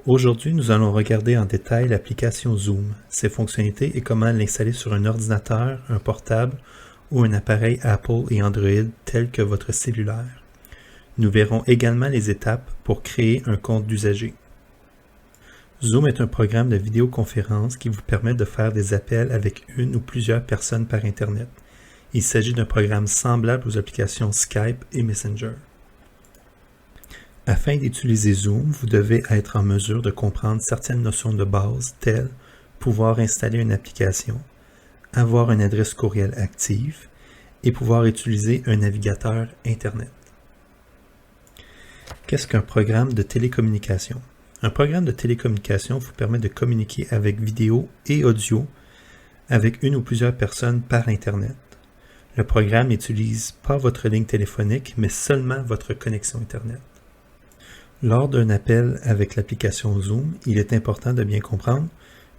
Aujourd'hui, nous allons regarder en détail l'application Zoom, ses fonctionnalités et comment l'installer sur un ordinateur, un portable ou un appareil Apple et Android tel que votre cellulaire. Nous verrons également les étapes pour créer un compte d'usager. Zoom est un programme de vidéoconférence qui vous permet de faire des appels avec une ou plusieurs personnes par Internet. Il s'agit d'un programme semblable aux applications Skype et Messenger. Afin d'utiliser Zoom, vous devez être en mesure de comprendre certaines notions de base telles pouvoir installer une application, avoir une adresse courriel active et pouvoir utiliser un navigateur Internet. Qu'est-ce qu'un programme de télécommunication? Un programme de télécommunication vous permet de communiquer avec vidéo et audio avec une ou plusieurs personnes par Internet. Le programme n'utilise pas votre ligne téléphonique, mais seulement votre connexion Internet. Lors d'un appel avec l'application Zoom, il est important de bien comprendre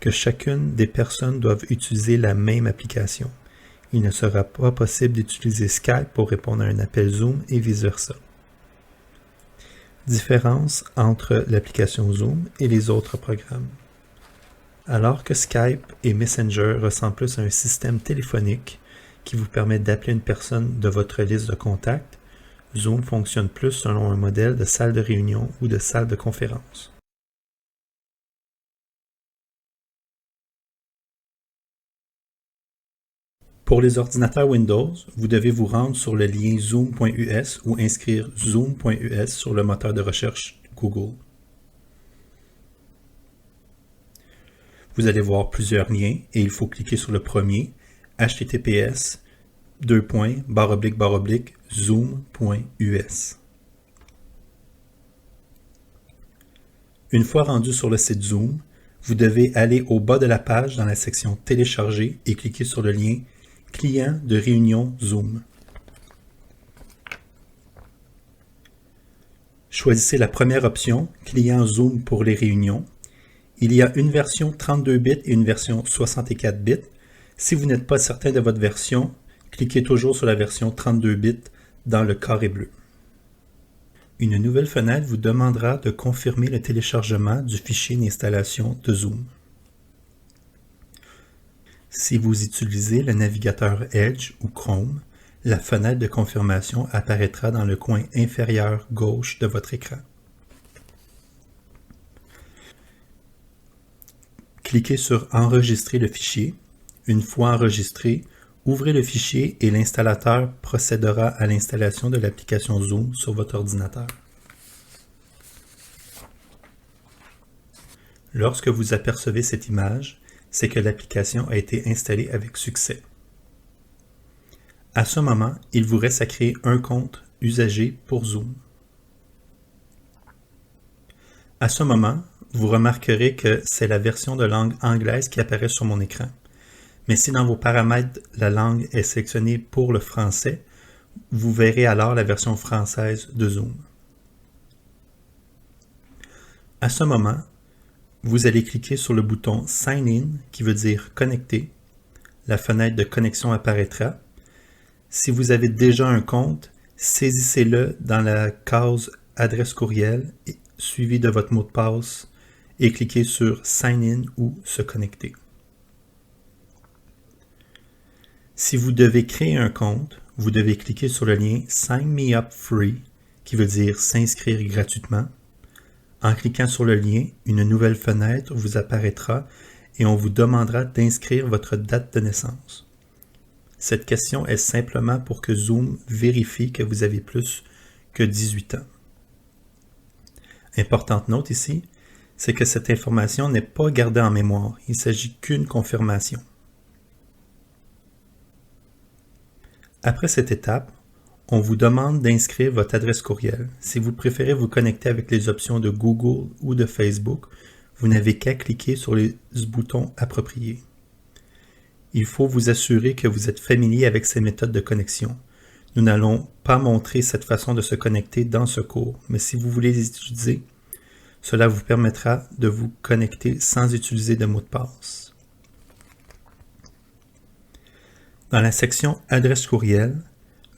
que chacune des personnes doivent utiliser la même application. Il ne sera pas possible d'utiliser Skype pour répondre à un appel Zoom et vice-versa. Différence entre l'application Zoom et les autres programmes. Alors que Skype et Messenger ressemblent plus à un système téléphonique qui vous permet d'appeler une personne de votre liste de contacts, Zoom fonctionne plus selon un modèle de salle de réunion ou de salle de conférence. Pour les ordinateurs Windows, vous devez vous rendre sur le lien zoom.us ou inscrire zoom.us sur le moteur de recherche Google. Vous allez voir plusieurs liens et il faut cliquer sur le premier, https://zoom.us. Une fois rendu sur le site Zoom, vous devez aller au bas de la page dans la section Télécharger et cliquer sur le lien Client de réunion Zoom. Choisissez la première option, Client Zoom pour les réunions. Il y a une version 32 bits et une version 64 bits. Si vous n'êtes pas certain de votre version, cliquez toujours sur la version 32 bits dans le carré bleu. Une nouvelle fenêtre vous demandera de confirmer le téléchargement du fichier d'installation de Zoom. Si vous utilisez le navigateur Edge ou Chrome, la fenêtre de confirmation apparaîtra dans le coin inférieur gauche de votre écran. Cliquez sur Enregistrer le fichier. Une fois enregistré, ouvrez le fichier et l'installateur procédera à l'installation de l'application Zoom sur votre ordinateur. Lorsque vous apercevez cette image, c'est que l'application a été installée avec succès. À ce moment, il vous reste à créer un compte usager pour Zoom. À ce moment, vous remarquerez que c'est la version de langue anglaise qui apparaît sur mon écran. Mais si dans vos paramètres, la langue est sélectionnée pour le français, vous verrez alors la version française de Zoom. À ce moment, vous allez cliquer sur le bouton Sign In qui veut dire Connecter. La fenêtre de connexion apparaîtra. Si vous avez déjà un compte, saisissez-le dans la case Adresse courriel suivi de votre mot de passe et cliquez sur Sign In ou Se connecter. Si vous devez créer un compte, vous devez cliquer sur le lien Sign Me Up Free qui veut dire s'inscrire gratuitement. En cliquant sur le lien, une nouvelle fenêtre vous apparaîtra et on vous demandera d'inscrire votre date de naissance. Cette question est simplement pour que Zoom vérifie que vous avez plus que 18 ans. Importante note ici, c'est que cette information n'est pas gardée en mémoire, il ne s'agit qu'une confirmation. Après cette étape, on vous demande d'inscrire votre adresse courriel. Si vous préférez vous connecter avec les options de Google ou de Facebook, vous n'avez qu'à cliquer sur les boutons appropriés. Il faut vous assurer que vous êtes familier avec ces méthodes de connexion. Nous n'allons pas montrer cette façon de se connecter dans ce cours, mais si vous voulez les utiliser, cela vous permettra de vous connecter sans utiliser de mot de passe. Dans la section Adresse courriel,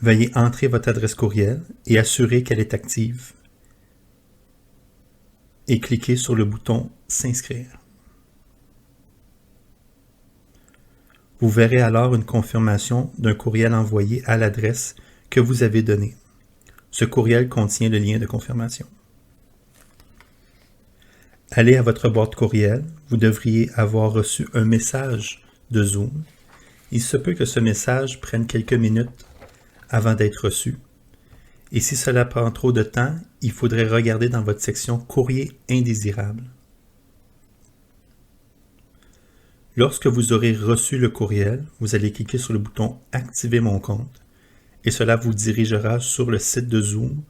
veuillez entrer votre adresse courriel et assurer qu'elle est active. et cliquez sur le bouton « S'inscrire ». Vous verrez alors une confirmation d'un courriel envoyé à l'adresse que vous avez donnée. Ce courriel contient le lien de confirmation. Allez à votre boîte courriel, vous devriez avoir reçu un message de Zoom. Il se peut que ce message prenne quelques minutes avant d'être reçu. Et si cela prend trop de temps, il faudrait regarder dans votre section « Courrier indésirable ». Lorsque vous aurez reçu le courriel, vous allez cliquer sur le bouton « Activer mon compte » et cela vous dirigera sur le site de Zoom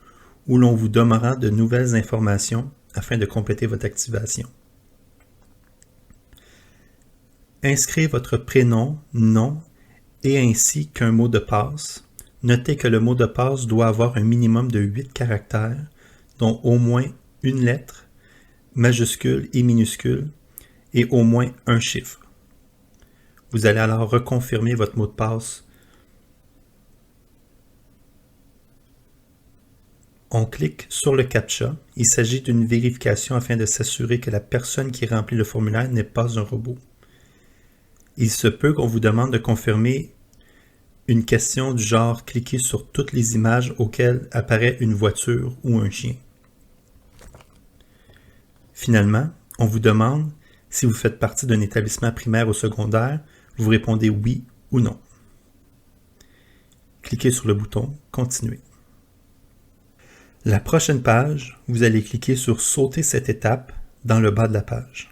où l'on vous donnera de nouvelles informations afin de compléter votre activation. Inscrivez votre prénom, nom et ainsi qu'un mot de passe. Notez que le mot de passe doit avoir un minimum de 8 caractères, dont au moins une lettre, majuscule et minuscule, et au moins un chiffre. Vous allez alors reconfirmer votre mot de passe. On clique sur le CAPTCHA. Il s'agit d'une vérification afin de s'assurer que la personne qui remplit le formulaire n'est pas un robot. Il se peut qu'on vous demande de confirmer une question du genre « Cliquez sur toutes les images auxquelles apparaît une voiture ou un chien ». Finalement, on vous demande si vous faites partie d'un établissement primaire ou secondaire, vous répondez oui ou non. Cliquez sur le bouton « Continuer ». La prochaine page, vous allez cliquer sur « Sauter cette étape » dans le bas de la page.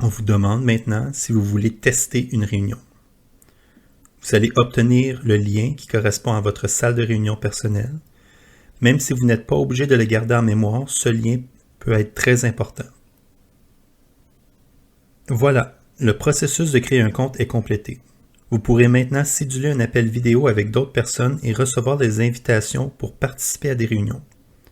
On vous demande maintenant si vous voulez tester une réunion. Vous allez obtenir le lien qui correspond à votre salle de réunion personnelle. Même si vous n'êtes pas obligé de le garder en mémoire, ce lien peut être très important. Voilà, le processus de créer un compte est complété. Vous pourrez maintenant céduler un appel vidéo avec d'autres personnes et recevoir des invitations pour participer à des réunions.